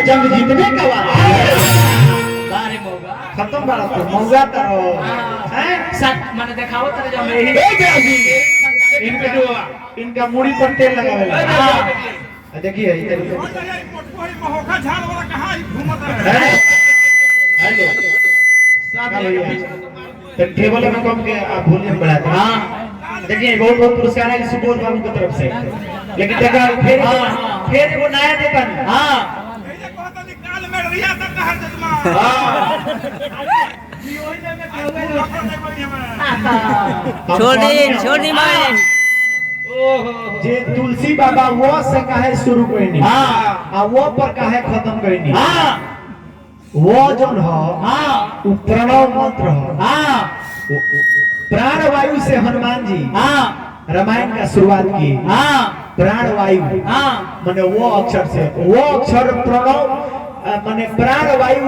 जंग जीतने का वादा। बारे मौगा खत्म बारा तो मौगा तरो हैं सट माने देखाओ तेरे जो में ही इनका मुड़ी पर तेल लगावेला। देखिए इधर महोका झाड़ वाला कहां घूमत है। हेलो सब तो टेबल में कम के आप वॉल्यूम बढ़ाते हैं। हां देखिए बहुत बहुत पुरस्कार है सुबोध बाबू की तरफ से। लेकिन देखा फिर वो नया देता है। हां ये कहता निकाल में रिया तक हर जजमा। हां छोड़ दी मां जे तुलसी बाबा वो से काहे शुरू करनी। हां आ वो पर काहे खत्म करनी। हां वो जौन हो हां वो प्रणव मंत्र हो। हां प्राण वायु से हनुमान जी हां रामायण का शुरुआत की। हां प्राण वायु हां माने वो अक्षर से वो अक्षर प्रणव माने प्राण वायु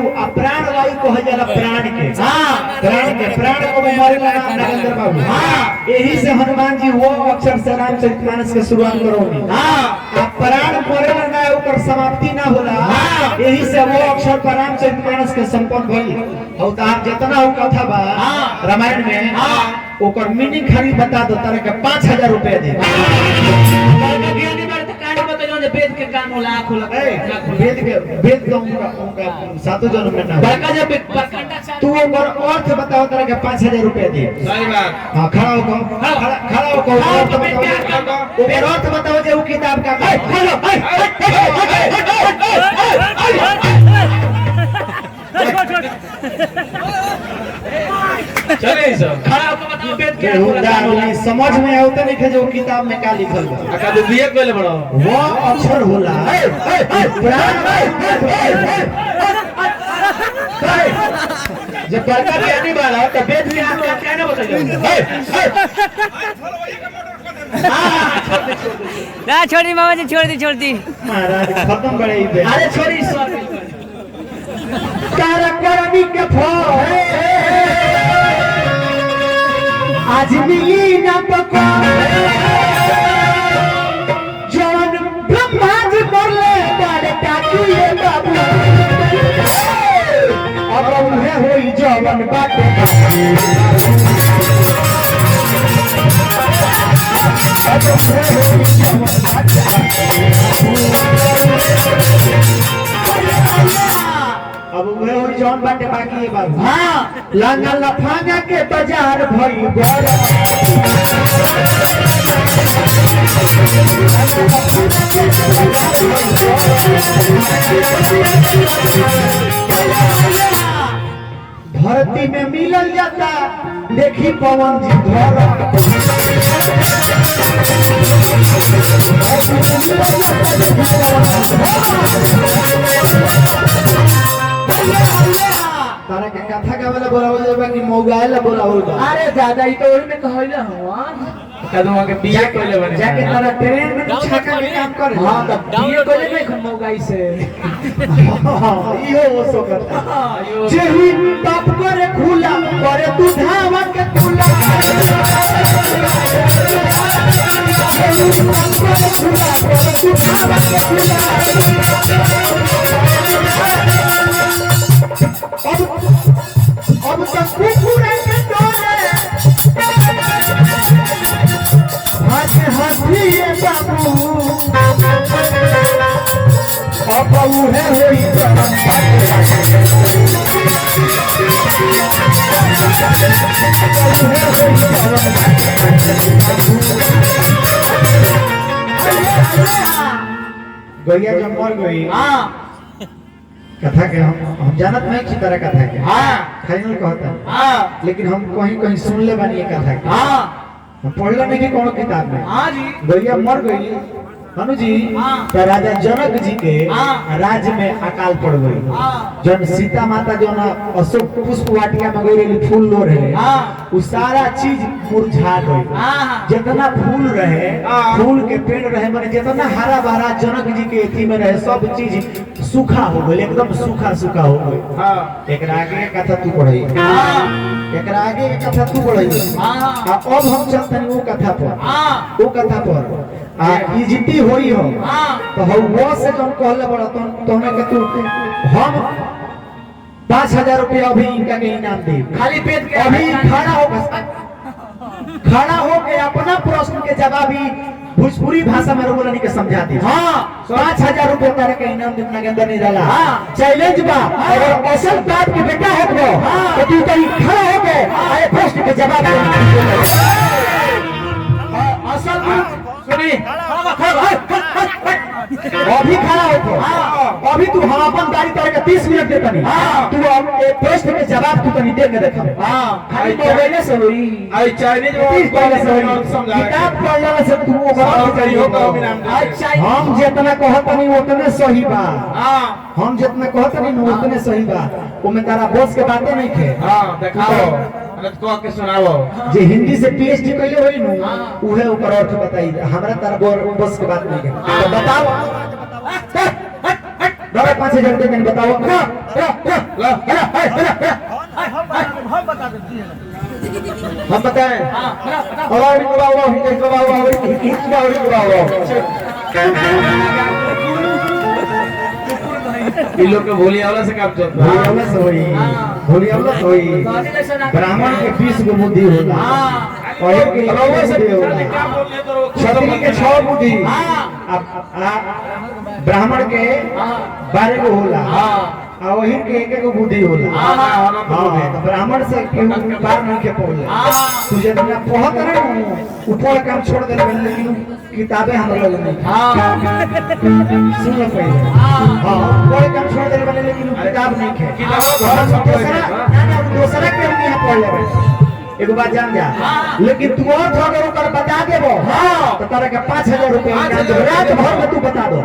कहे जाला प्राण के। हां प्राण को मारेला नरेंद्र बाबू। हां यही से हनुमान जी वो अक्षर से रामचरितमानस के शुरुआत करोनी। हां प्राण मरेला ना ओकर समाप्ति ना होला। हां यही से वो अक्षर पर रामचरितमानस के संपन्न भइल। और तार जितना वो कथा बा रामायण में हां ओकर मीनिंग खाली बता दो तारे के 5000 रुपया दे। वेद के काम होला आंख होला वेद तो उनका सातों जन्म में ना बड़का जब प्रखंड तू ओकर अर्थ बताओ तारे के 5000 रुपया दे। सही बात। हां खड़ा होको ओकर अर्थ बताओ जे वो किताब का हेलो चले सब खड़ा होकर बताओ वेद के समझ में आवता नहीं है जो किताब में का लिखल बा। अका दे बिए कोले बड़ो वो अक्षर होला जब बड़का ज्ञानी वाला तो वेद भी आपको क्या ना बताइए। ना छोड़ी मामा जी छोड़ दी महाराज खत्म बड़े ही बे। अरे छोड़ी सब करनी के फल आज मिली न पको जवन ब्रह्मा जी बोले बड़े टाटू ये बाबू अब उहे होई जवन बाटे अब उहे होई जवन बाटे बाकी है बाबू। हां लांगा लफांगा के बाजार भई गोर धरती में मिलल जाता देखी पवन जी घर तारा के कथा का वाला बोलावल जाबा कि मोबाइल बोलावल बा। अरे दादा ई तो ओही में कहले हवा कदवा के बिए कोले बने जाके तारा ट्रेन में छाका के काम कर। हां तो बिए कोले में खमौगाई से इहो वो सो करता जेही बाप करे खुला करे तू धावा के खुला जेही बाप करे खुला करे तू धावा के खुला अब तक कुकुरे के डोरे हाथी बाबू अब उहे होई जवन गैया जब मर गई। हां कथा के हम जानत नहीं की तरह कथा के। हां फाइनल कहता हां लेकिन हम कहीं सुन ले बानी ये कथा के। हां हम पढ़ले नहीं कोनो किताब में। हां जी गैया मर गई हनु जी हाँ। तो राजा जनक जी के हाँ। राज्य में अकाल पड़ गई। हाँ। जन सीता माता जो ना अशोक पुष्प वाटिका में गई फूल लो रहे हाँ। वो सारा चीज मुरझा गई। हाँ। जितना फूल रहे हाँ। फूल के पेड़ रहे माने जितना हरा भरा जनक जी के एथी में रहे सब चीज सूखा हो गई एकदम सूखा सूखा हो गई। हां एकरा आगे के कथा तू पढ़ई। हां एकरा आगे के कथा तू पढ़ई। हाँ। अब हम चलते हैं वो कथा पर। हां वो कथा पर इज्जती होई हो तो वो से तुम कहले बड़ा तोने के तू हम 5,000 रुपया अभी इनका के इनाम दे खाली पेट के अभी खड़ा हो के अपना प्रश्न के जवाब ही भोजपुरी भाषा में रोगलानी के समझा दे। हाँ 5,000 रुपया तारे का इनाम जितना के अंदर नहीं डाला। हाँ चैलेंज बा अगर असल बात के बेटा है तो तू कहीं खड़ा हो के आए प्रश्न के जवाब दे। असल बात सुनी अभी खड़ा हो तो अभी तू हम अपन दारी तारे का 30 मिनट देता नहीं तू अब प्रश्न के जवाब तू कहीं दे के देखा। खाली मोबाइल से हुई आई चाइनीज किताब पढ़ला से तू हम जितना कहत नहीं उतने सही बा। हम जितना कहत नहीं उतने सही बा ओमे तारा बस के बातें नहीं थे। हां दिखाओ गलत कह के सुनाओ जे हिंदी से पीएचडी कइले होई नु उहे ऊपर अर्थ बताई हमरा तारा बस के बात नहीं है तो बताओ 5,000 रुपए मैंने बताओ हम बताएं लोग के भोलिया वाला से काम चलता भोलिया से होई ब्राह्मण के 20 गो बुद्धि होला और एक के रउआ से क्या बोल ले तो क्षत्रिय के 6 बुद्धि ब्राह्मण के 12 गो होला और वही के एक गो बुद्धि होला। हां तो ब्राह्मण से केहू पार नहीं के पौले तू जितना पढ़त रहे ऊपर काम छोड़ दे लेकिन किताबें हम लोग नहीं। सुन लो पहले ऊपर काम छोड़ दे लेकिन किताब नहीं है दूसरा के हम यहां पढ़ लेबे एगो बात जान जा लेकिन तू और अगर ऊपर बता देबो तो तारा के 5,000 रुपया रात भर में तू बता दो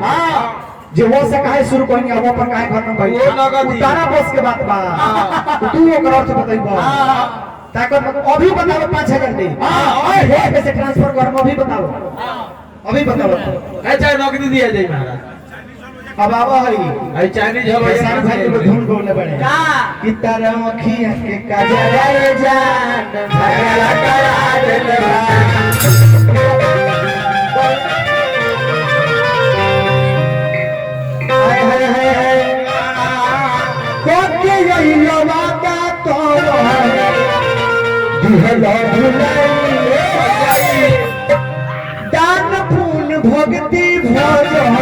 जो वो से काहे शुरू करेंगे वो पर काहे खत्म भई तारा बस के बात बा तू ओकर अर्थ बताइबो ताकत अभी बताओ 5,000 दे हे कैसे ट्रांसफर कर अभी बताओ अच्छा नौकरी दिया जाए महाराज अब आवा है आई चाइनीज है भाई सारे भाई को धूल बोलने पड़े कि तारा अखियां के काजरा रे जान झगड़ा करा देले हाय हाय हाय कोके यही लवाका तो दिहला भुलाई दान फूल भक्ति भजन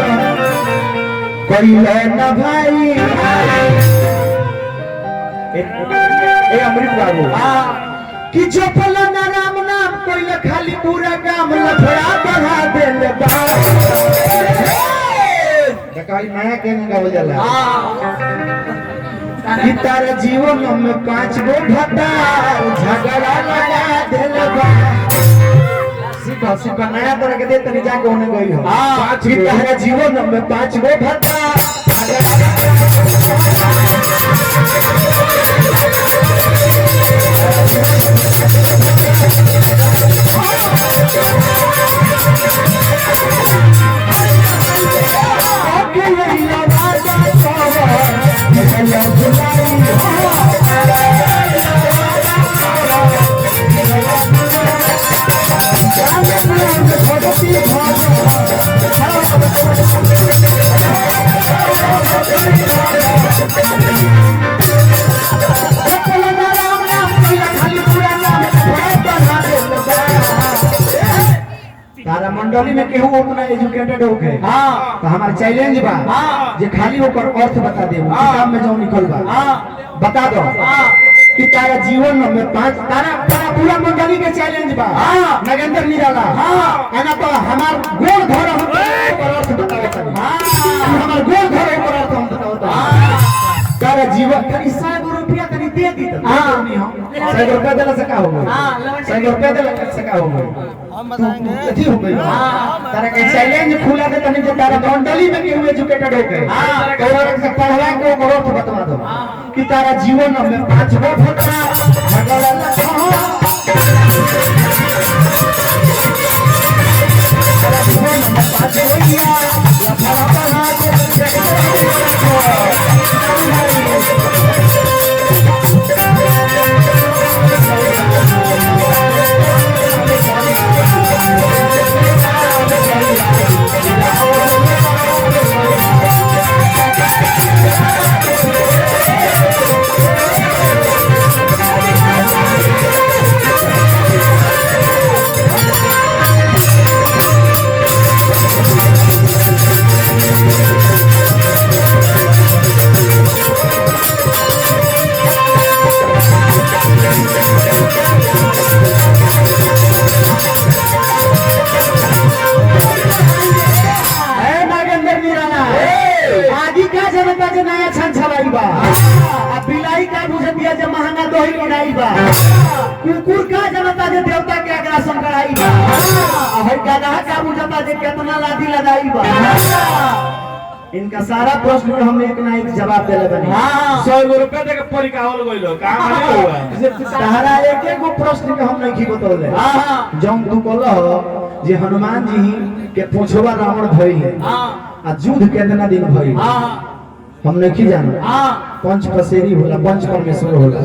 कइले न भाई ए अमृत बाबू कि चपल न राम नाम कइले खाली पूरा काम लफड़ा बढ़ा देले बा कहीं नया के गावल जाला कि तारा जीवन में 5 गो भतार झगड़ा लगा देले बा सीखा नया तरह के दे तनी जाके होने गई हो कि तारा जीवन में 5 गो भतार तारा मंडली में केहू उतना एजुकेटेड हो गए तो हमारा चैलेंज बा जे खाली होकर अर्थ बता दे किताब में जो निकल बा बता दो कि तारा जीवन में 5 तारा पूरा मंडली के चैलेंज बा नगेंद्र निराला एना तो हमार गोल घर हम पर अर्थ बताओ हमार गोल घर पर अर्थ हम बताओ तारा जीवन कनी 100 रुपया तनी दे दी तो नहीं हम 100 रुपया देला से का हो गई 100 रुपया देला से का हो गई हम बताएंगे अथी हो गई तारा के चैलेंज खुला दे तनी जो तारा मंडली में केहू एजुकेटेड हो गए तोरा से पढ़वा के ओकर अर्थ बता दो कि तारा जीवन में 5 गो भत्ता झगड़ा तारा जीवन में 5 गोइया लफड़ा बढ़ा के जे नया छन छलाई बा आ बिलाई का बुझतिया जे महंगा दोही बनाई बा कुकुर का जनता जे देवता के आग्रासन कराई बा आ है गधा का बुझता जे कितना लाठी लगाई बा। इनका सारा प्रश्न में हम एक ना एक जवाब देले बनी। 100 रुपया दे के परिकावल गइलो काम नहीं हुआ। तहरा एक एक गो प्रश्न के हम नहीं की बतौले। जौन तू कहलो जे हनुमान जी के पूछवा रावण भई है आ युद्ध कितना दिन भई हम नहीं जाना। पंच पसेरी होला, पंच परमेश्वर होला।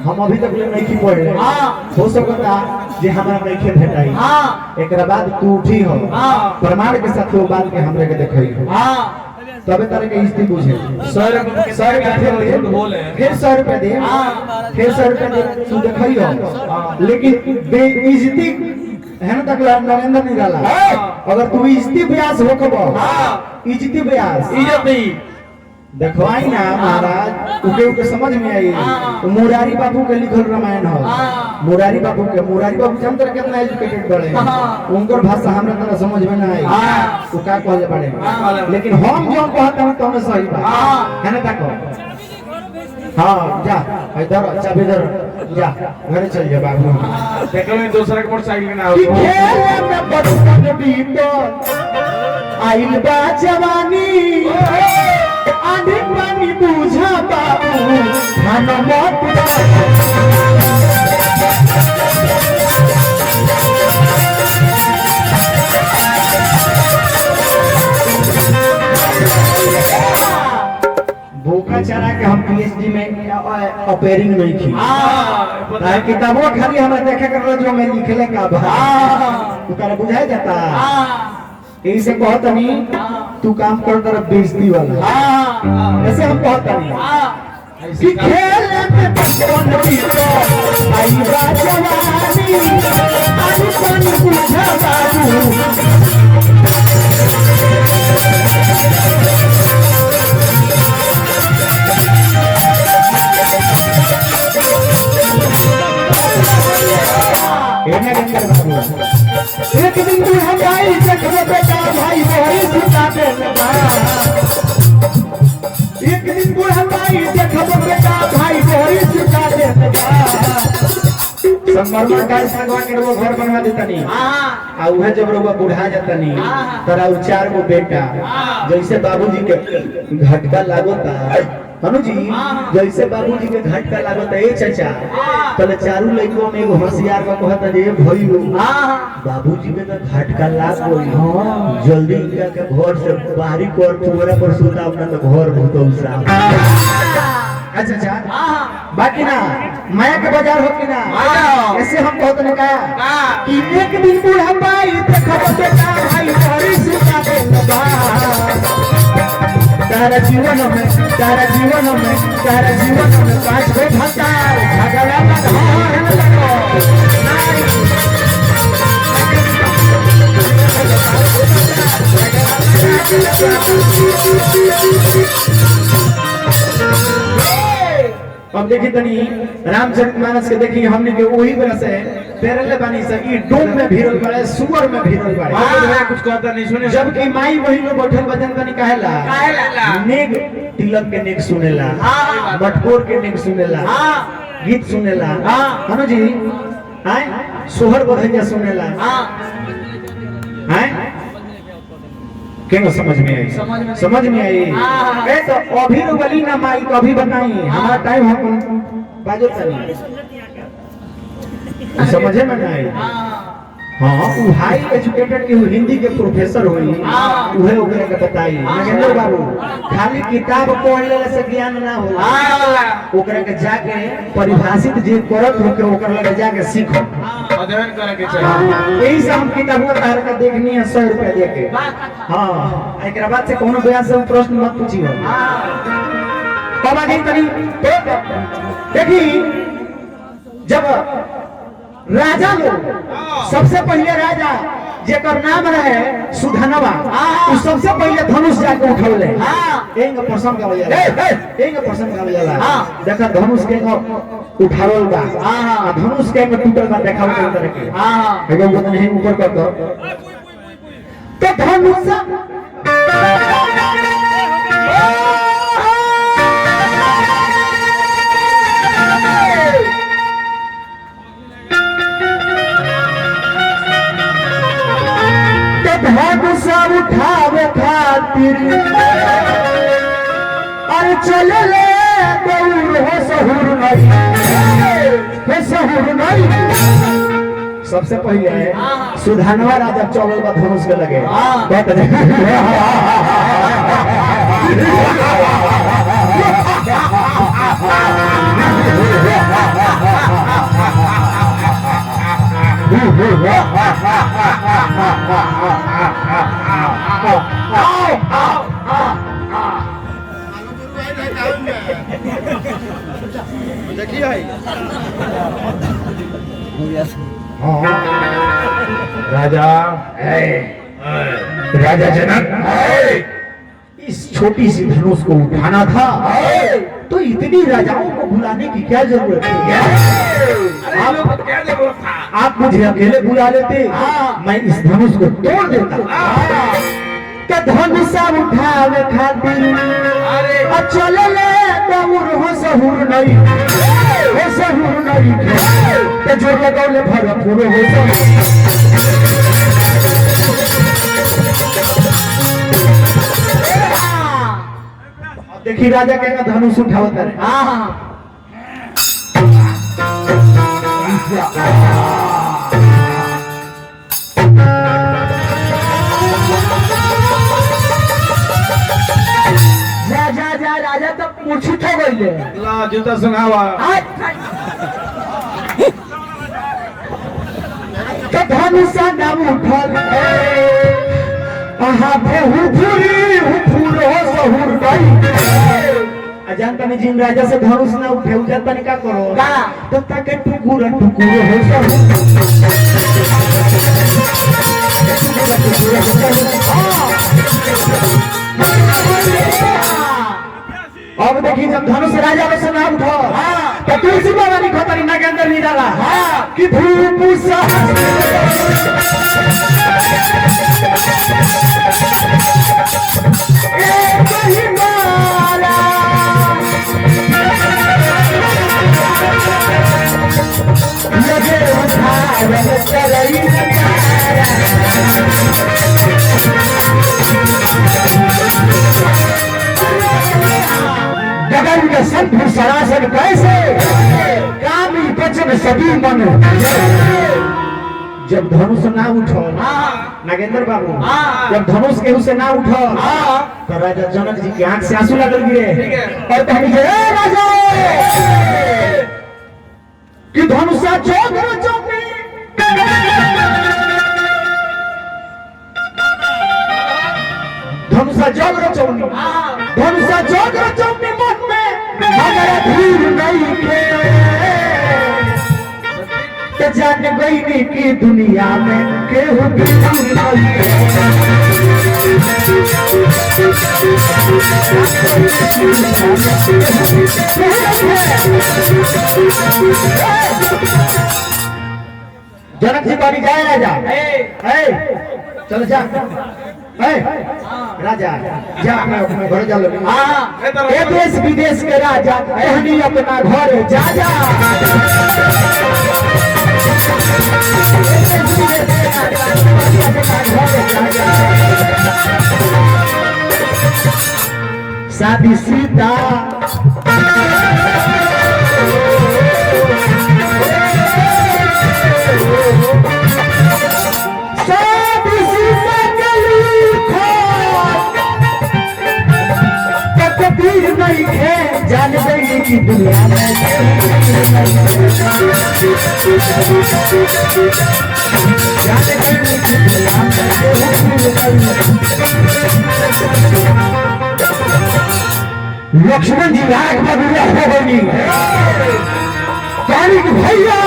हम अभी तक ले नहीं पढ़े। हो सकता जे हमरा नहीं के भेटाई एकरा बाद तू उठी हो प्रमाण के साथ वो बात के हमरे के देखई तबे तरह के स्थिति बुझे। 100 रुपया फिर 100 रुपया दे, फिर 100 रुपया दे तू देखई हो। लेकिन बेइज्जती है ना तक नरेंद्र निराला अगर तू इज्जती ब्यास होकबो इज्जती ब्यास इज्जती देखवाई ना महाराज उके समझ में आई। मुरारी बाबू के लिखल रामायण हो। मुरारी बाबू जानते कितना एजुकेटेड बड़े उनकर भाषा हमरा तरह समझ में ना आई तो का कहले बड़े। लेकिन हम जो कहत हन तो सही बा है ना ताको। हां जा इधर चाबी इधर जा घर चल जा बाबू। देखो में दूसरा के मोटरसाइकिल ना हो खेल में बचपन बीतो आइल बा जवानी आंधी पानी बुझा बाबू खाना मत भूखा चरा के हम पीएचडी में ऑपरेटिंग नहीं की किताबों खाली हमें देखे कर जो मैं लिखले का बा उतारा बुझाया जाता यही से कहत नहीं तू काम कर तरफ बेइज्जती वाला ऐसे हम कहत नहीं कि खेल में बचपन बीतो आई बा जवानी आनी पानी बुझा बाबू। एक दिन तू हमारी देखो बेटा भाई मोरी सुता दे एक दिन तू हमारी देखो बेटा भाई मोरी सुता दे संगमरमर का संगवा के वो घर बनवा देतनी आ उहे जब रोवा बुढ़ा जतनी तोरा 4 गो बेटा जैसे बाबूजी के घटका लागोता हनु जी जैसे बाबूजी के झटका लागत है चाचा तले चारू लइको में एगो होशियार का कहता जे भइयो बाबूजी के तो झटका लाग गई जल्दी इनका के घर से बाहरी कर तोरा पर सुता अपना तो घर भूतौसा। अच्छा अच्छा बाकी ना माया के बाजार हो कि ना ऐसे हम कहत ने कहा कि एक दिन बूढ़ा भाई देखो बेटा भाई हरी सुता दे तारा जीवन में 5 गो भतार झगड़ा अब देखी तनी रामचरितमानस के देखी हमने के वही तरह से पेरले बानी से ई डोम में भीरल पड़े सुअर में भीरल पड़े कुछ कहता नहीं सुने जबकि माई वही लोग बैठल बजन तनी कहेला नेग तिलक के नेग सुनेला मटकोर के नेग सुनेला गीत सुनेला हनु जी हाय सोहर बधैया सुनेला हाय क्यों समझ में आई ए तो अभी वाली ना माई कभी बताई हमारा टाइम हम बाजो तनी समझे में ना आई। हां उ हाई एजुकेटेड के हिंदी के प्रोफेसर होई उहे ओकरे के बताई नगेंद्र बाबू खाली किताब पढ़ लेले से ज्ञान ना होला ओकरे के जाके परिभाषित जे करत हो के ओकरे लगे जाके सीखो अध्ययन करे के चाहिए। यही से हम किताबों तार का देखनी है 100 रुपया दे के। हां एकरा बाद से कोनो बयान से प्रश्न मत पूछियो बाबा जी तनी देखी जब राजा लोग सबसे पहले राजा जेकर नाम रहे सुधनवा उ सबसे पहले धनुष जाके उठौले एंग प्रसंग का होला एंग प्रसंग का होला देखा धनुष के उठावल बा धनुष के में टूटल बा देखाव के तरह के एगो बतन है ऊपर कर दो तो धनुष धनुषा उठावे खातिर अरे चल ले दौड़ हो सहूर नहीं हे सहूर नहीं। सबसे पहले सुधानवा राजा चौबल बा धनुष के लगे देखिए राजा राजा जनक इस छोटी सी धनुष को उठाना था तो इतनी राजाओं को बुलाने की क्या जरूरत थी? क्या जरूरत था? आप मुझे अकेले बुला लेते मैं इस धनुष को तोड़ देता। क्या धनुषा उठावे खातिर चल ले दौड़ हो सहूर नहीं हो सहूर नहीं तो जोर लगौले भरपूर हो सहूर। देखिए राजा कहना धनुष उठावता है जा राजा तो मूर्छित हो गई है। जूता सुनावा तो धनुषा नाम उठल जानता नहीं जिन राजा से धनुष ना उठे उजाता नहीं क्या करो तो ताके टुकुर टुकुर हो अब देखिए जब धनुष राजा में से ना उठो तो तुलसी बाबा नहीं खतरी ना के अंदर नहीं डाला कि धूप गगन के संत सरासर कैसे कामी बचन सभी मन। जब धनुष ना उठो नागेंद्र बाबू जब धनुष केहू से ना उठो तो राजा जनक जी की आंख से आंसू लगल गिरे और कहनी जे राजा कि धनुषा चौक चौकी धनुषा जग रचौनी धनुषा जग रचौनी मन में अगर धीर नहीं के तो जान गई नहीं कि दुनिया में केहू दूर जनक जी बारी जाए राजा चलो जा राजा जा अपने घर जा लो ये देश विदेश के राजा कहनी अपना घर जा जा शादी सीता नहीं है जान गई की दुनिया में जान गई की दुनिया में लक्ष्मण जी राग बबुआ हो गई तारिक भैया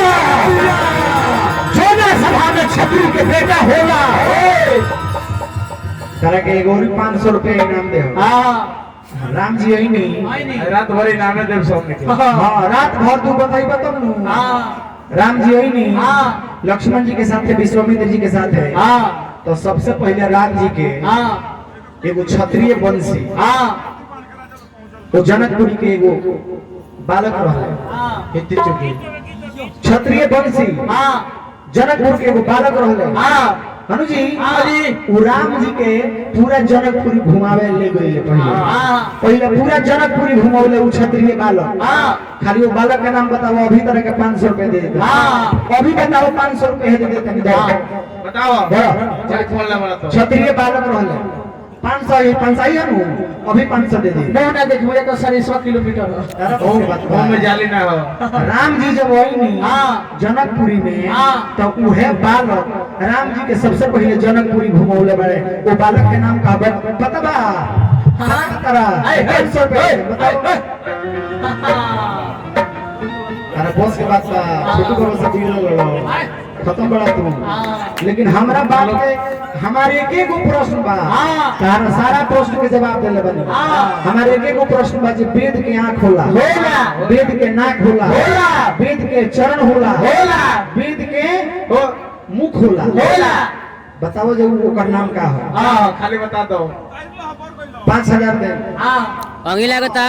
जोना सभा में छतरी के बेटा होला तरह के 500 रुपए इनाम दे राम जी यही नहीं रात भर इनामे देव सब हाँ रात भर तू बताई तब राम जी यही नहीं लक्ष्मण जी के साथ है विश्वामित्र जी के साथ है तो सबसे पहले राम जी के एगो क्षत्रिय वंशी वो जनकपुरी के एगो बालक रहे क्षत्रिय वंशी जनकपुर के एगो बालक रहे हनु जी हाँ जी। वो राम जी के पूरा जनकपुरी घुमावे ले गए हाँ। पहले पूरा जनकपुरी घुमावले उ क्षत्रिय बालक। हाँ। खाली वो बालक का नाम बताओ, अभी तरह के 500 रुपए दे देते। हाँ। अभी बताओ 500 रुपए दे देते हैं। बताओ बड़ा चल खोलना बड़ा तो क्षत्रिय बालक रहले 500 ही 500 ही है, अभी 500 दे दे। नहीं ना देखो ये तो 150 किलोमीटर है। तारा कौन बात वो में जाली ना हो राम जी जब आई हाँ। जनकपुरी में हाँ। तो उहे बालक राम जी के सबसे पहले जनकपुरी घुमौले बड़े। वो बालक के नाम का पता बा? हाँ। तारा ए, 500 रुपए बताओ। तारा बॉस के बात बा, छोटू को से डील लो खत्म बड़ा तू। लेकिन हमरा बात के हमारे एक एक प्रश्न बा। तारा सारा प्रश्न के जवाब देले बनी। हमारे एक एक प्रश्न बा जे वेद के आंख होला, वेद के नाक होला, वेद के चरण होला, वेद के मुख होला। बताओ जो ओकर नाम का हो? हां खाली बता दो 5000 दे। अंगी लागता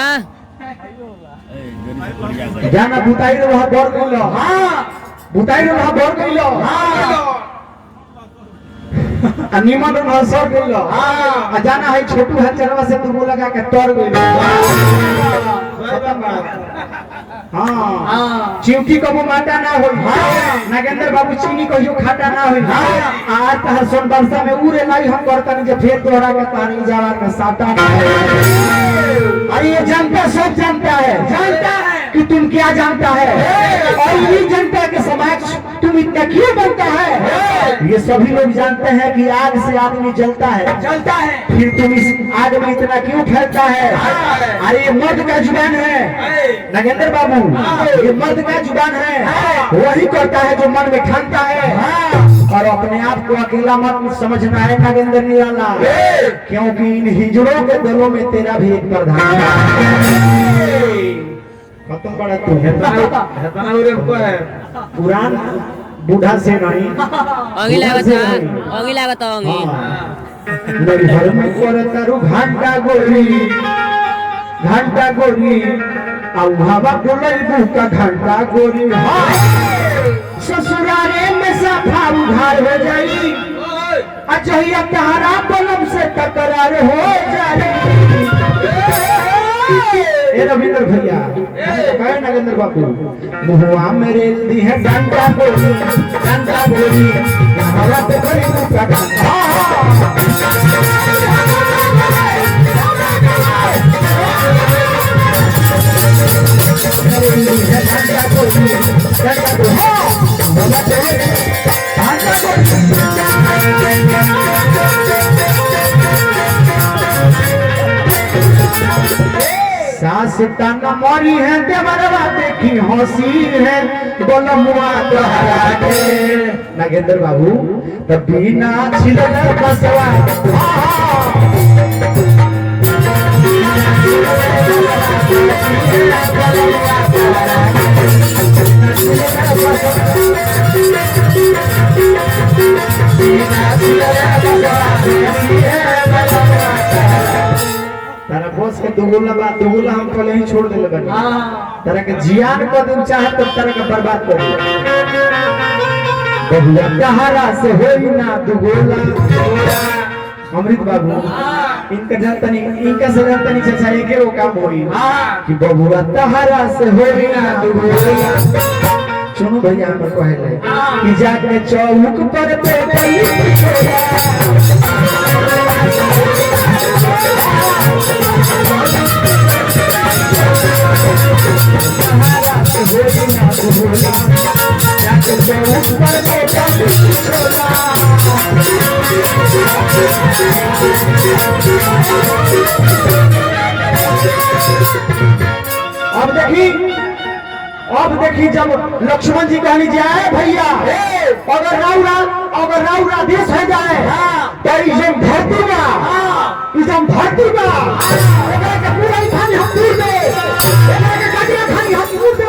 जाना बुताई रे वहां बोर कइलो। बुताई रे वहां बोर कइलो। निमन रे वहां सर कइलो। जाना है छोटू है चरवा से तू लगा के तोड़ गइलो। हाँ चिंकी कबो माटा ना होई। नागेंद्र बाबू चीनी कहियो खाटा ना होई। आज तहर सोन बरसा में उरे लाई हम करतन जे फेर तोहरा के पानी जावा के साटा ना। अरे ये जनता सब जानता है कि तुम क्या जानता है, और ये जनता के समक्ष तुम इतना क्यों बनता है। ये सभी लोग जानते हैं कि आग से आदमी जलता है, फिर तुम इस आग में इतना क्यों फैलता है। अरे ये मर्द का जुबान है नागेंद्र बाबू, ये मर्द का जुबान है। वही करता है जो मन में ठानता है, और अपने आप को अकेला मत समझना है नागेंद्र निराला, क्योंकि इन हिजड़ों के दलों में तेरा भी एक प्रधान है। खत्म बड़ा तू हेतना उरे को है पुरान बूढ़ा से नहीं अंगी लागता अंगी लागता अंगी मेरी घर में करे तारू घंटा गोरी आउ हवा डोले का घंटा गोरी। ससुरारे में साफा उधार हो जाई, अजहिया तहरा बलम से तकरार हो जाई। ए रविंद्र भैया कहे नागेंद्र बाबू मुहुआ मेरे दी है डंडा गोरी हमारा पे बड़ी का डंडा। सास ताना मरी है देवरवा देखी हंसी है बोलमुआ तोहरा के। नागेंद्र बाबू तब बिना छिलल बसवा तारा बॉस के दुगुला हम पहले ही छोड़ देले बनी। तारा के जियान को दिन चाहे तो तारा के बर्बाद कर दे। बहुला तहरा से होई ना दुगुला। अमृत बाबू इनका जानतनी इनका से जानतनी चाचा एके वो काम होई कि बहुला तहरा से होई ना दुगुला। सुनो भैया हमर कहले कि जाके चौक पर पे अब देखी जब लक्ष्मण जी कहनी जाए भैया अगर राउरा देश हो जाए तो इसम धरती का पूरा खानी हम दूर दे खानी हम दूर दे।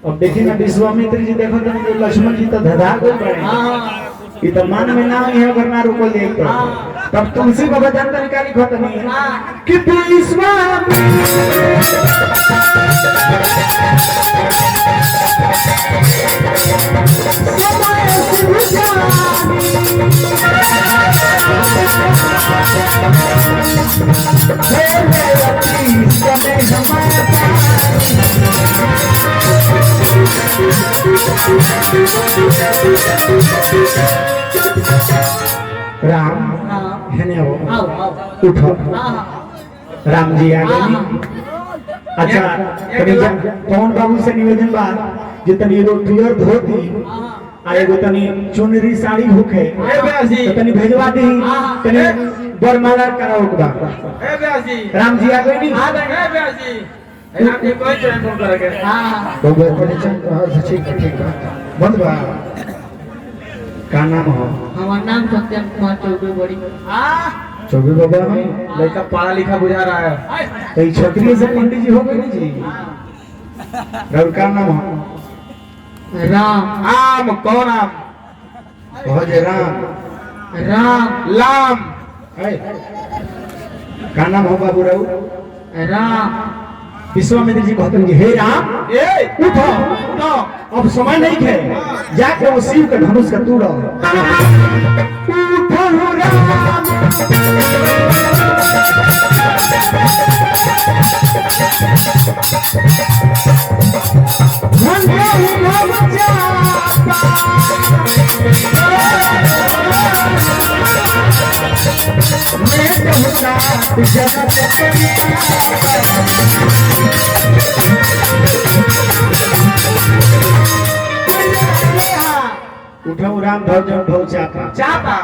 अब देखिए ना विश्वामित्र जी देखो तो लक्ष्मण जी तो धधा गए बड़े। तो मान में ना है अगर ना रुको ले तब तुलसी बाबा जानता निकाली खत्म कि विश्वामित्र राम हाँ है ने वो आओ आओ उठो हाँ राम जी आ गए अच्छा तनी कौन बाबू से निवेदन बा जे तनी एगो पियर धोती आ एगो तनी चुनरी साड़ी होखे ए ब्यासी तो तनी भेजवा दी तनी बरमाला कराओ के बा ए ब्यासी राम जी आ गए नी आ गए ए ब्यासी ए आपने कोई ट्रेन फोन करके हाँ बबुआ पहले चल ठीक बा बंद बा का नाम हो हमारा नाम सत्यम कुमार चौबे बड़ी हां चौबे बाबा में लड़का पढ़ा लिखा बुझा रहा है तो ई छोकरी से पंडित जी हो गए नी जी और का नाम हो राम आम कौन आम हो जे राम राम लाम है का नाम हो बाबू राव राम विश्वामित्र जी कहते हैं कि हे राम ए उठो तो अब समय नहीं है जाके वो शिव के धनुष का तोड़ो उठो राम उठो राम भजन भव चापा चापा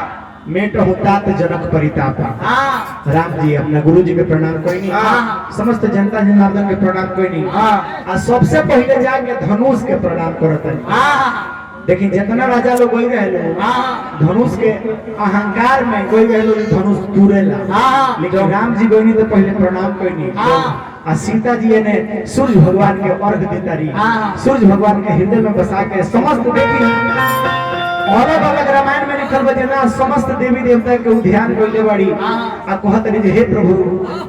मेट होता तो जनक परितापा हां राम जी अपना गुरु जी के प्रणाम कोई नहीं हाँ। समस्त जनता जनार्दन के प्रणाम कोई नहीं हाँ। आ सबसे पहले जाके धनुष के प्रणाम करत है हां देखिए जितना राजा लोग गई रहे लोग हां धनुष के अहंकार में कोई रहे लोग धनुष टूरेला हाँ। लेकिन राम जी गई नहीं तो पहले प्रणाम कोई नहीं हाँ। आ सीता जी ने सूर्य भगवान के अर्घ देता रही हाँ। सूर्य भगवान के हृदय में बसा के समस्त देखी अलग अलग रामायण में लिखल बजे ना समस्त देवी देवता के ध्यान कइले बाड़ी आ कहत रही हे प्रभु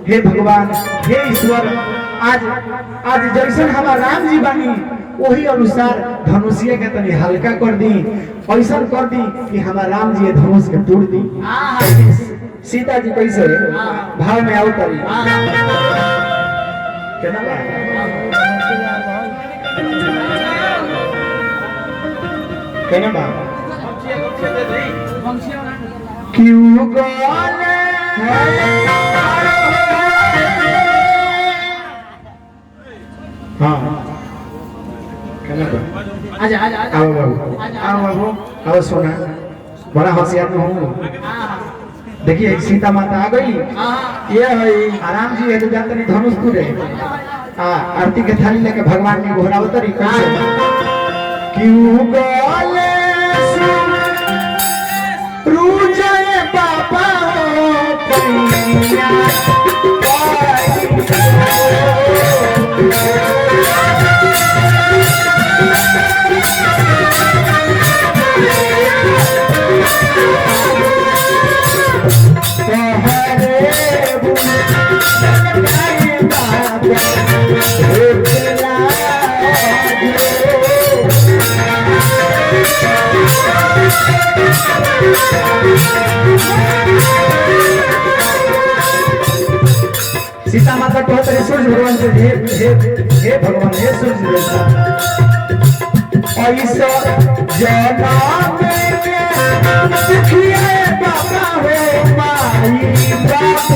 हे भगवान हे ईश्वर आज जैसन हमार राम जी बानी वही अनुसार धनुषिया के तनी हल्का कर दी ऐसा कर दी कि हमार राम जी धनुष के तोड़ दी सीता जी कैसे भाव में आओ तरी केना बा? केना बा? क्यों गोले हाँ केना बा? आजा आजा आजा आओ बाबू आओ बाबू आओ सोना बड़ा होशियार में हूँ देखिए एक सीता माता आ गई ये है आराम जी है तो जानते नहीं धनुष टूटे आरती के थाली लेके भगवान के घोड़ा उतरी कैसे क्यों गोले रूजय बाबा पैया सीता माता कहते हैं सूर्य भगवान से हे भगवान हे सूर्य देवता ऐसा जनाब में दुखिए बाबा हो माई बाप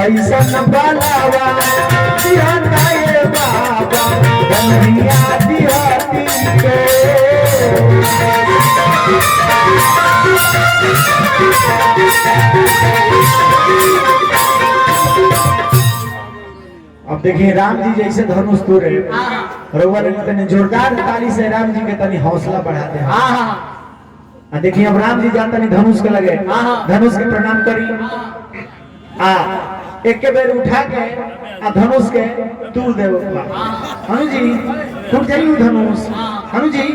ऐसा न बलावा दिहनाए बाबा बनिया दिहती के अब देखिए राम जी जैसे धनुष तोड़े रउआ ने तनी जोरदार ताली से राम जी के तनी हौसला बढ़ाते हैं आ देखिए अब राम जी जान तनी धनुष के लगे धनुष के प्रणाम करी आ एक के बेर उठा के आ धनुष के तूर देव हनु जी टूट जाई उ धनुष हनु जी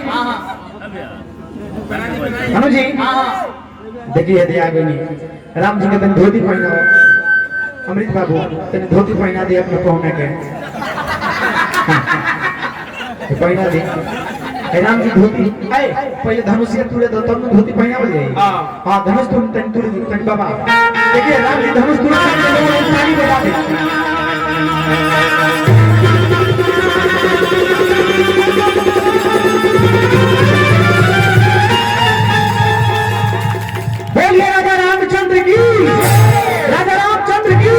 हनु जी देखिए यदि आगे नहीं राम जी के तनी धोती पहनाओ अमृत बाबू तनी धोती पहना दे अपने पहुना के पहना दे राम जी धोती ए पहले धनुष से तुरे दो तब धोती पहना बोल जाए हां धनुष तुरे तन बाबा देखिए राम जी धनुष तुरे ताली बजा दे बोलिए राजा रामचंद्र की राजा रामचंद्र की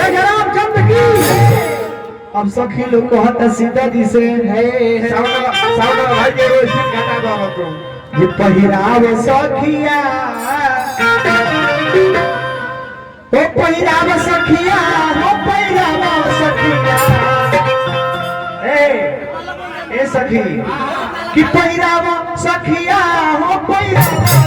राजा रामचंद्र की। अब सखी लोग कहता सीता जी से साउंड भाई के रोज गाता गाओ तुम ये पहिरावे सखिया ओ पहिरावे सखिया ओ पहिरावे सखिया ए सखी कि पहिरावे सखिया ओ पहिरावे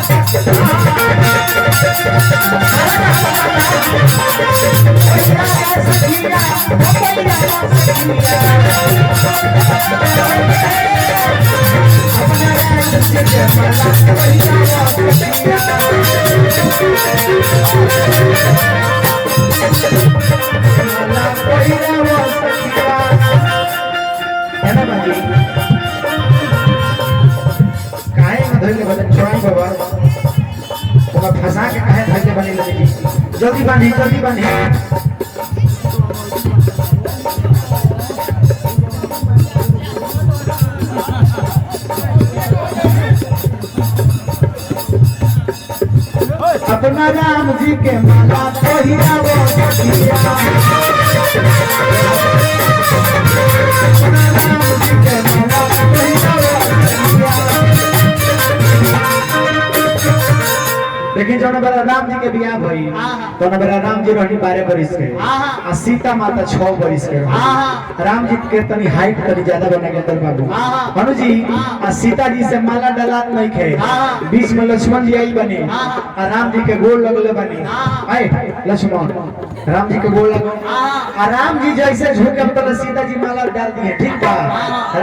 सखिया ओ पहिरावे फंसा के कहे धैर्य बने लगे जल्दी बांधी जल्दी बांधी अपना राम जी के माला पहिरावो सखिया अपना राम जी के माला पहिरावो लेकिन जौन बेरा राम जी के बियाह भई तो बेरा राम जी रहनी 12 बरिस के आ सीता माता 6 बरिस के राम जी के तनी हाइट तनी ज्यादा बना के तर बाबू हनु जी आ सीता जी से माला डलात नहीं खे बीच में लक्ष्मण जी आई बने आ राम जी के गोल लगले बने आए लक्ष्मण राम जी के गोल लगो आ राम जी जैसे झुके तो सीता जी माला डाल दिए ठीक बा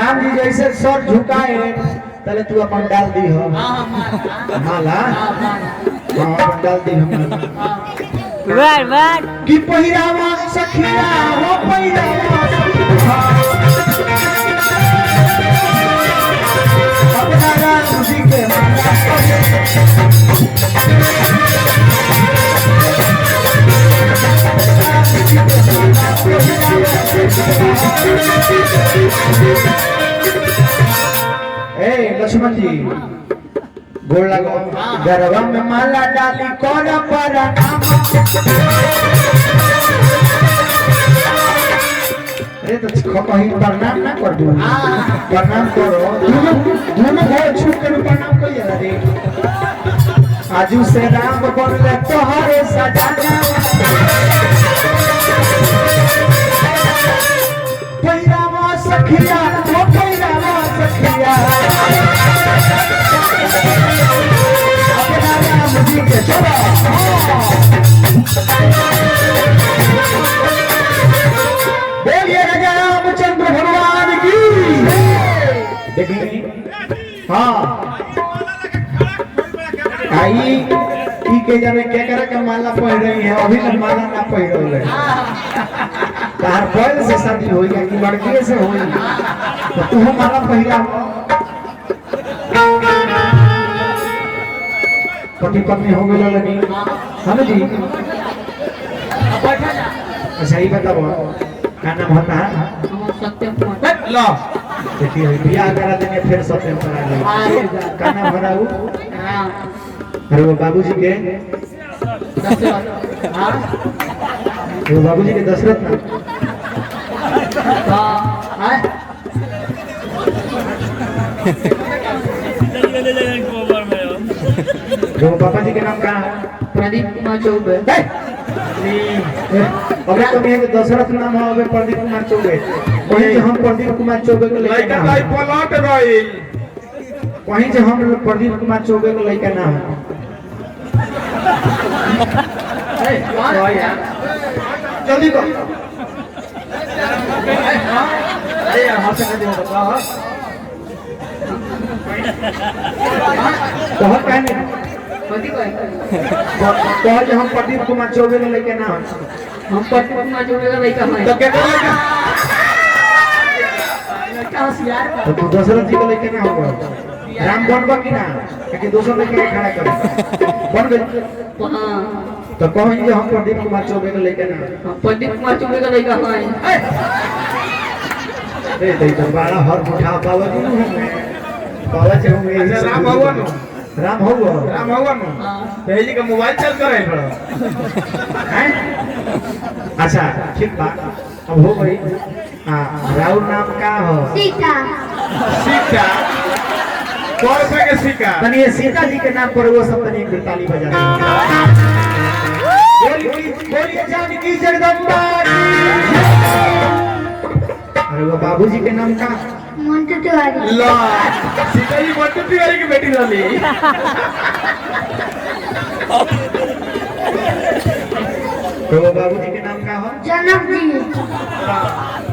राम जी जैसे सर झुकाए तले तू अपन डाल दी हो माला अपन डाल दी हम वाह कि पहिरावा सखिया हो पहिरावा अपना राम जी के माला लक्ष्मण जी गोड़ लगो गरबा में माला डाली कौन पर अरे तो कहीं प्रणाम ना कर दूं प्रणाम करो दोनों भाई छूट कर प्रणाम कर जरा रे आजू से राम बनले तोहरे सजाना पहिरावा सखिया ओ पहिरावा सखिया अपना राम जी के चलो बोलिए राजा रामचंद्र भगवान की देखिए हाँ आई ई के जाने क्या करे के माला पहन रही है अभी तक माला ना पहन रही है तार पहले से शादी होई या कि लड़की से होई तो तू माला पहिरा पति पत्नी हो गए लगी हम जी अच्छा ही बताओ क्या नाम होता है सत्यम लो देखिए बियाह करा देंगे फिर सत्यम करा देंगे क्या नाम हो रहा है राम अरे वो बाबूजी के दशरथ हां वो बाबूजी के दशरथ ना हां जो पापा जी के नाम क्या है प्रदीप कुमार चौबे अबे तो मेरे दशरथ नाम है अबे प्रदीप कुमार चौबे वहीं से हम प्रदीप कुमार चौबे के लड़का लड़का भाई पलट गई वहीं से हम प्रदीप कुमार चौबे के लड़का नाम है जल्दी कर अरे यार हाथ से दे बता बहुत कहने पति को तो आज हम प्रदीप कुमार चौबे के लड़का नाम हम प्रदीप कुमार चौबे का लड़का है तो क्या तो तू दशरथ जी को लेके ना होगा राम बनबा कि ना कि दूसरा लेके खड़ा कर बन गए हाँ तो कहें जे हम प्रदीप कुमार चौबे को लेके ना पंडित कुमार चुबे का लड़का है ए दे तो बड़ा हर उठा बाबा जी नु बाबा जी होंगे अच्छा राम भगवान राम होगा राम भगवान तेजी जी का मोबाइल चल कर रहे बड़ा हैं अच्छा ठीक बा अब हो गई हां राहुल नाम का हो सीता सीता कौन सा के सीता तनी ये सीता जी के नाम पर वो सब तनी एक ताली बजा रहे बोलिए जानकी जगदम्बा की। अरे वो बाबूजी के नाम का मंटू तिवारी ला सीता जी मंटू तिवारी की बेटी रही तो वो बाबूजी के नाम का हो जनक जी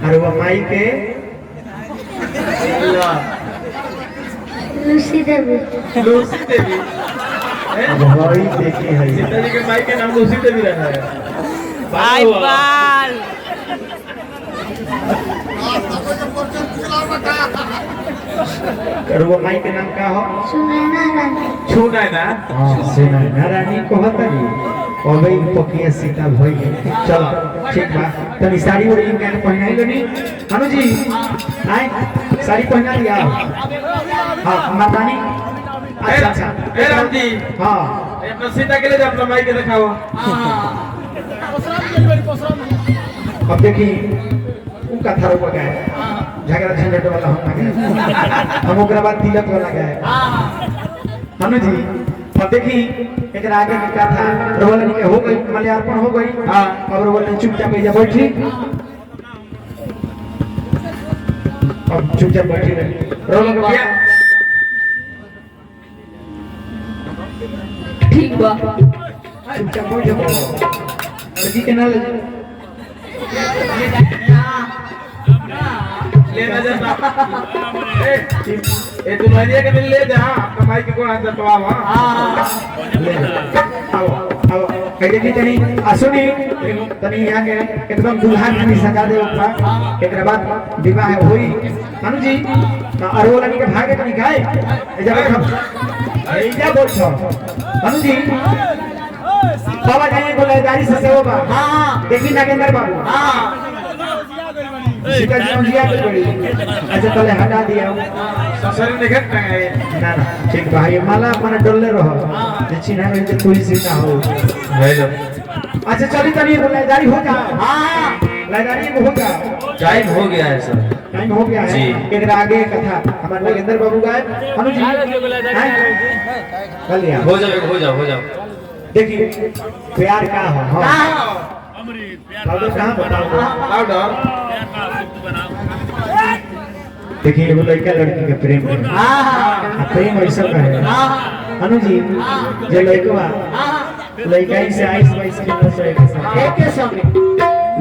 अरे वो माई के ला लूसी देवी लूसी देवी अब वही देखी है सीता जी के माई के नाम लूसी देवी रहा है आई बाल और वो माई के नाम का हो सुनैना रानी छूना है ना हां सुनैना रानी को हतरी अबे पकिया सीता भई चलो ठीक बा तनी साड़ी उड़ी इनका पहनाई लेनी अनु जी आए साड़ी पहना लिया हां मातानी अच्छा अच्छा ए राम जी हां अपना सीता के लिए अपना माई के दिखाओ अब देखी उ कथा रो गए झगड़ा झंझट वाला हम लगे हम ओकरा बाद तिलक वाला गए अनु जी अब देखी एक आगे की कथा रोवलन के हो गई मल्यार्पण हो गई हां अब रोवलन चुपचाप जा बैठी अब चुपचाप बैठी रही रोवलन को ठीक बा चुपचाप बैठ जाओ लड़की के ना ले लेना जाना ए तू नरिया के मिल ले जा अपना माई के कोण अंदर तो आवा ले आओ आओ कह देखी तनी असुनी तनी यहां के एकदम दुल्हा खानी सजा दे ऊपर एकरा बाद विवाह होई अनु जी अरवला के भागे तनी गाय जब हम एजा बोल छो अनु जी बाबा जाने को लेदारी से सेवा बा हां देखी नागेंद्र बाबू हां सीता जी जिया के पड़ी अच्छा पहले हटा दिया ससुर ने घट गए ना ना ठीक भाई माला अपना डोले रहो जे चिन्हा में जे कोई सीता हो है जो अच्छा चली तनी लेदारी हो जा हां लेदारी हो जा टाइम हो गया है सर टाइम हो गया है एक आगे कथा हमारे नागेंद्र बाबू गाय अनु जी कर लिया हो जाओ देखिए प्यार का हो हां पाउडर कहां बताओ पाउडर देखिए वो लड़का लड़की का प्रेम है प्रेम ऐसा का है अनु जी जो लड़का लड़का ही से आइस वाइस खेलना सो एक संग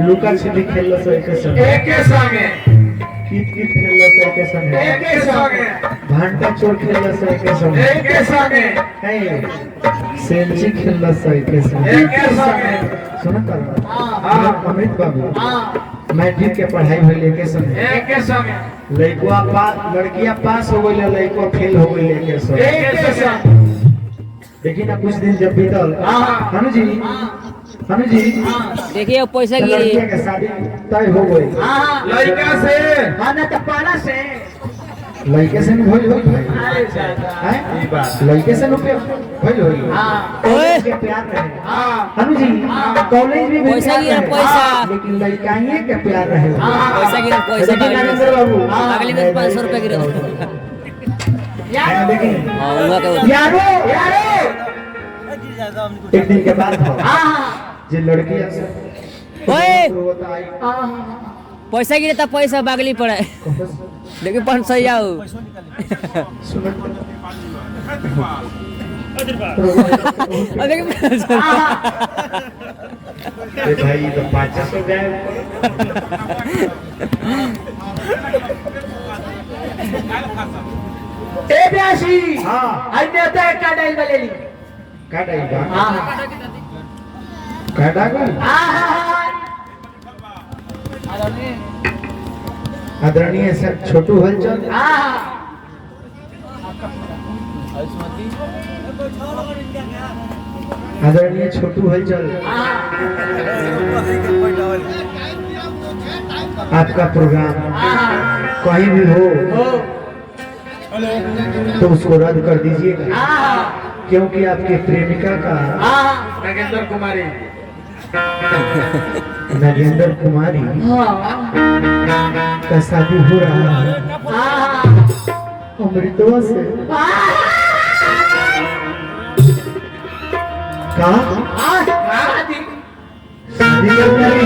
लुका छिपी खेलना सो एक संग कीट खेलना सो एक संग भांटा चोर खेलना सो एक संग है सेंची खेलना सो एक संग सुना कर अमृत बाबू मैट्रिक के पढ़ाई हुई लेके समय लड़का पास लड़कियां पास हो गई लड़का फेल हो गई लेके समय देखिए ना कुछ दिन जब बीतल अनु जी देखिए अब पैसा गिरी लड़कियां के शादी तय हो गई लड़का से लड़के से नहीं भइल होई हैं ई बात लड़के से नहीं भइल होई कॉलेज के प्यार रहे अनु जी कॉलेज में भी पैसा प्यार गिरा रहे, पैसा लेकिन लड़काइए के प्यार रहे पैसा गिरा पैसा देखिए नागेंद्र बाबू अगले दिन 500 रुपया गिरा देखिए हुआ के यारो एक दिन के बाद जे लड़की ओए होता आई पैसा गिरे तो पैसा बागली पड़े देखिए 500 आओ देखिए भाई तो 500 जाए ए ब्यासी हां अन्य तय काडाइल बलेली काटाई बा हां काटा को आदरणीय सर छोटू हलचल, आदरणीय छोटू हलचल, आपका प्रोग्राम कहीं भी हो तो उसको रद्द कर दीजिएगा, क्योंकि आपके प्रेमिका का नागेंद्र कुमारी नागेंद्र कुमारी का शादी हो रहा है अमृतवा से। कहा शादी कर रही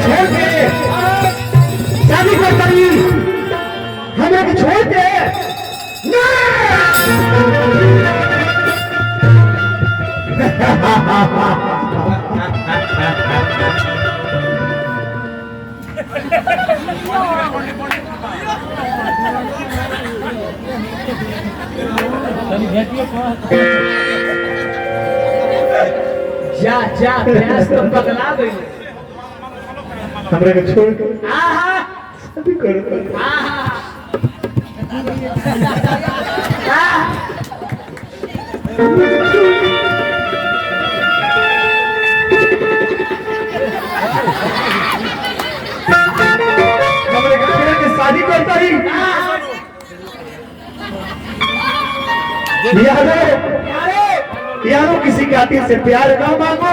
छोड़ के शादी कर रही हमें छोड़ के जा जा भैंस तो पगला गई। हमरा के छोड़ के शादी कर हमरे के छोड़ के शादी करता ही यारो किसी के हाथी से प्यार न मांगो,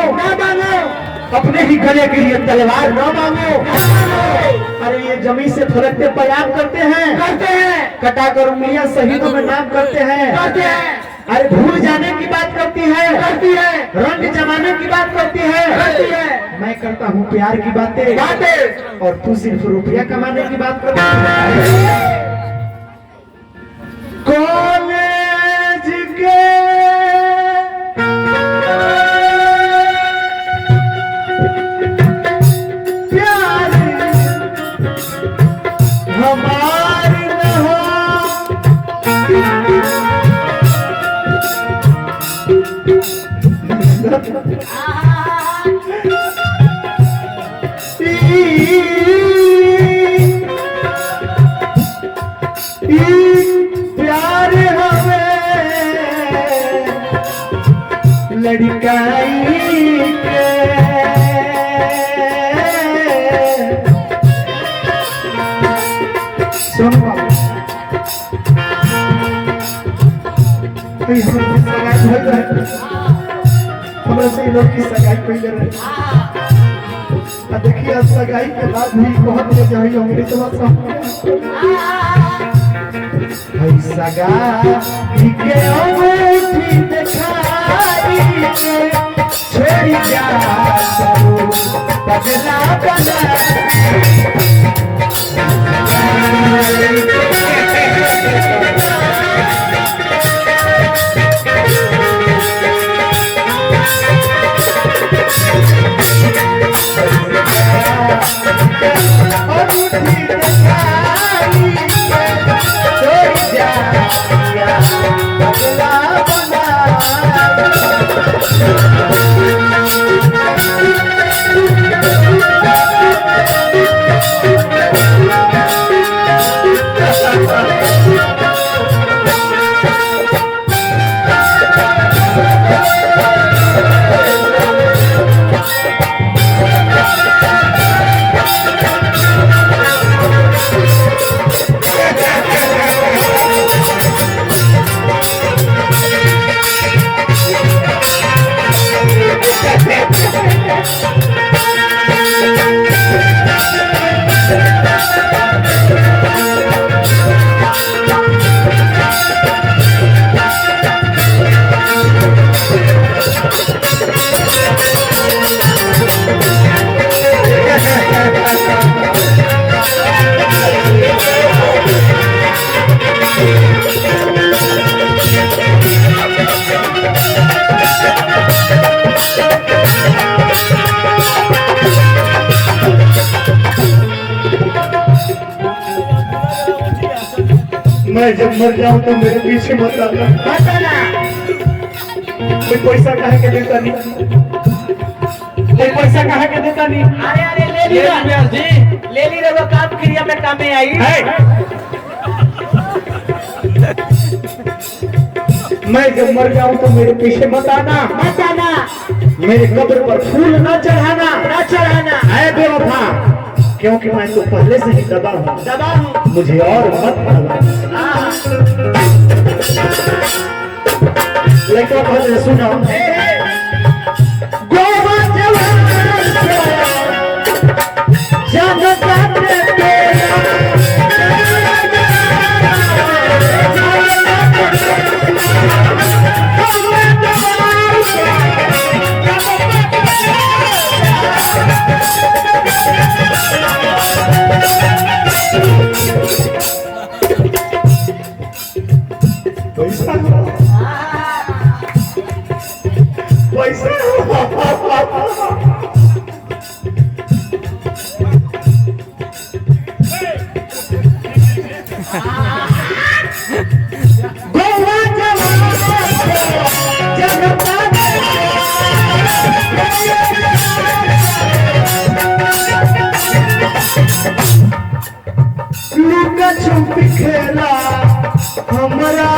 अपने ही गले के लिए तलवार न मांगो। अरे ये जमीन से फरकते प्रयाग करते हैं कटाकर उंगलियां शहीदों में नाम करते हैं। अरे भूल जाने की बात करती है रंग जमाने की बात करती है। मैं करता हूँ प्यार की बातें और तू सिर्फ रुपया कमाने की बात करती है। कॉलेज के प्यार हमारे न हो, प्यार हमें लड़काई के सुन हमरा से लोग की सगाई पहले रहे। देखिए सगाई के बाद भी बहुत मजा आई होंगे तो सगाई के अंगूठी दिखाई के छोड़ जा पगला बना मैं जब मर जाऊं तो मेरे पीछे मत आना। मैं पैसा काहे के देता नहीं पैसा कहाँ के देता नहीं? अरे अरे ले ली ना व्यास जी ले ली रे वो काम क्रिया में काम में आई मैं जब मर जाऊं तो मेरे पीछे मत आना, मेरे कब्र पर फूल न चढ़ाना, है बेवफा, क्योंकि मैं तो पहले से ही दबा हूँ, मुझे और मत भरना। लेकिन भजन सुनो, गोवा जवान जनता ने तेरा पैसा गोवा जनता लुका छुपी खेला हमारा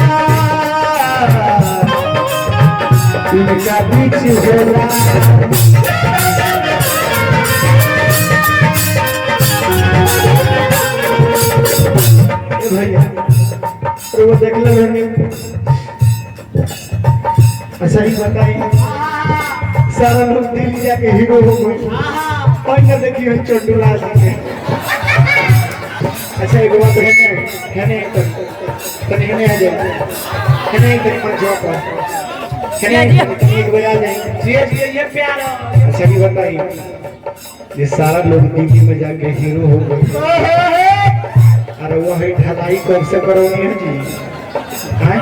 इनका बीच होला भैया वो देख लो अच्छा ही बताइए सारा लोग दिल्ली जाके हीरो हो गए और न देखिए छोटू लाल जी अच्छा एक बात कहने आ जाए कहने एक मन जॉब पर कहने एक बजा जाए ये प्यार अच्छा भी बताइए ये सारा लोग दिल्ली में जाके हीरो हो गए अरे वही ढलाई कब से करोगे हैं जी हैं?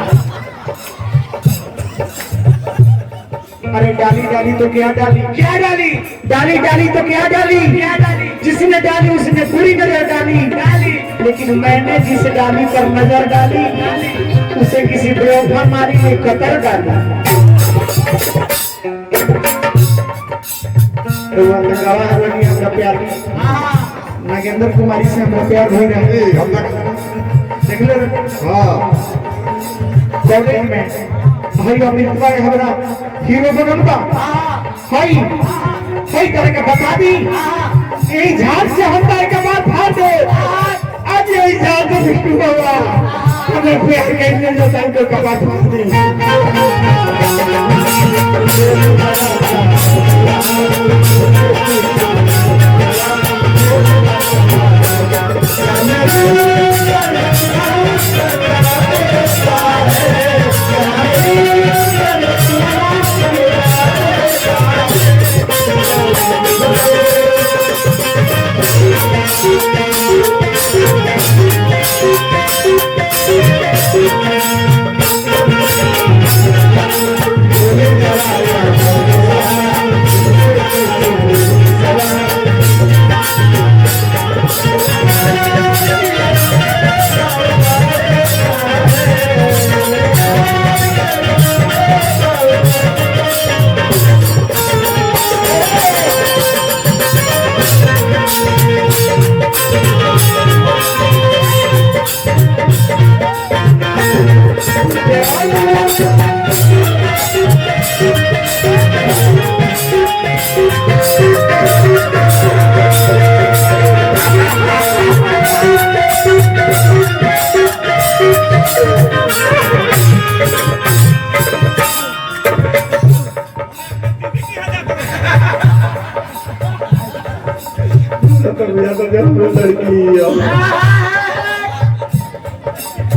अरे डाली डाली तो क्या डाली डाली डाली तो क्या डाली जिसने डाली उसने पूरी नजर डाली लेकिन मैंने जिस डाली पर नजर डाली उसे किसी बेवफा मारी ने कतर डाली हमरा प्यार नागेंद्र कुमारी से हमरा प्यार हो रहा है देख लो हाँ कॉलेज में भाई अमित भाई हमरा हीरो बनल बा हाय तरह के बता दी यही झाड़ से हम तार के बात फाड़ दे आज यही झाड़ से बिट्टू बाबा हमें प्यार कहने जो तार के बात फाड़ दी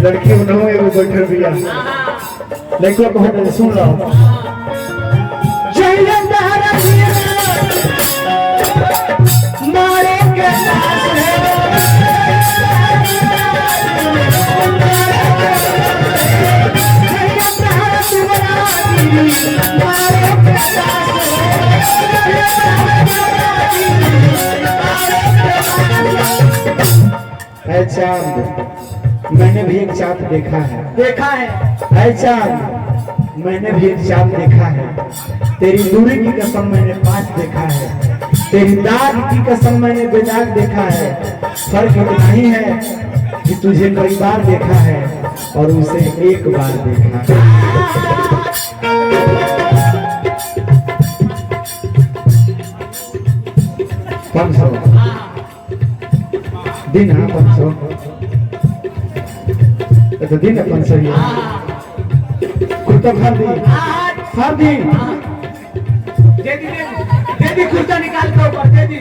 लड़की बनाओ एगो बैठल बिया लड़कियों को हम सुन लो मारे के नाच है चांद मैंने भी एक चांद देखा है चांद मैंने भी एक चांद देखा है, तेरी दूरी की कसम मैंने 5 देखा है, तेरी दाग की कसम मैंने बेदाग देखा है। फर्क इतना ही है कि तुझे कई बार देखा है और उसे एक बार देखा है। 500 दिन है 500 तो दिन है 500 ही कुर्ता फाड़ दी दे दी कुर्ता निकाल के ऊपर दे दी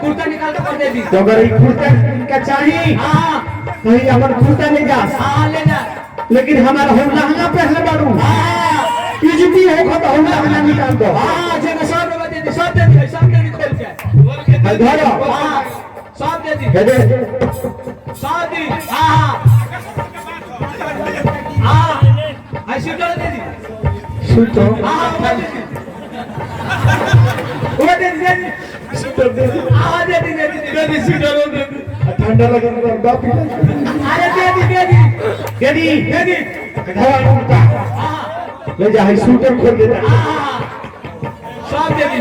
कुर्ता निकाल के ऊपर दे दी। तो अगर ये कुर्ता का चाहिए तो ये हमारा कुर्ता ले जा ले जा लेकिन हमारा हम लहंगा पहले बारू इज्जती होगा तो हम लहंगा निकाल दो। जगह 100 रुपए दे दी, सब दे दी, सब दे दी खोल के धरो सब दे दी, दे सब दी। ऐसे कर दे दी सुन तो वो दे दी दे दी सुन दे ठंडा लगे तो बाप अरे दे दी धरो कुर्ता ले जा है सूटर खोल दे सब दे दी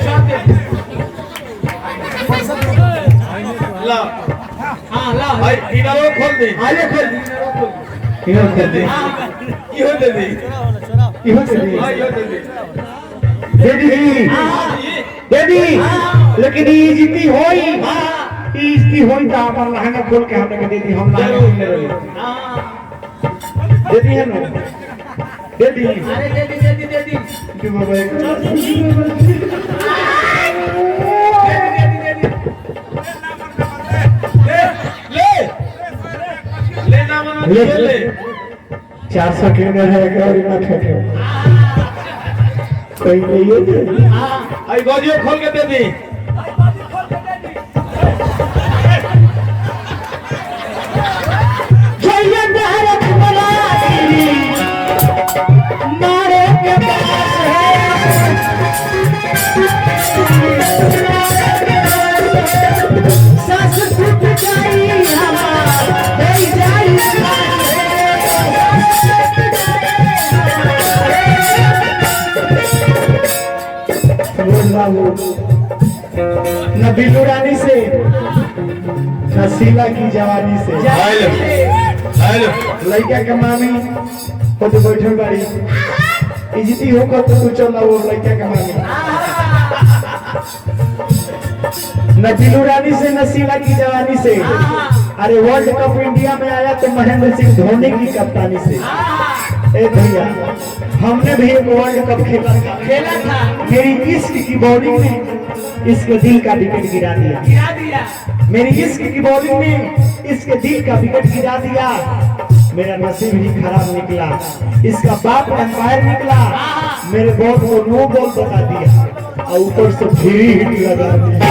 ला ला भाई इनारो खोल दे आले खोल इहो खोल दे इहो दे दे इहो दे हां इहो दे दे दे दी लेकिन इज्जती होई इज्जती होई तो अपन लहंगा खोल के हमने दे दी हम लहंगा ले रहे दे दी है ना दे दी अरे दे दी कि बाबा ले ना मना ले 400 के है और ना ठके कोई नहीं है आई गोजियो खोल के दे दी जय भारत बना मारे के पास है सांस टूट जाई हमार दे जाई न बिल्लू रानी से न शीला की जवानी से हेलो लड़का के मामी हो तो बैठल बाड़ी इज्जती होकर तो तू चल वो लड़का के मामी न बिल्लू रानी से न शीला की जवानी से अरे वर्ल्ड कप इंडिया में आया तो महेंद्र सिंह धोनी की कप्तानी से ए भैया हमने भी एक वर्ल्ड कप खेला था मेरी इश्क की बॉलिंग में इसके दिल का विकेट गिरा दिया मेरी इश्क की बॉलिंग में इसके दिल का विकेट गिरा दिया मेरा नसीब ही खराब निकला इसका बाप अंपायर निकला मेरे बॉल को नो बॉल बता दिया और ऊपर से फ्री हिट लगा दिया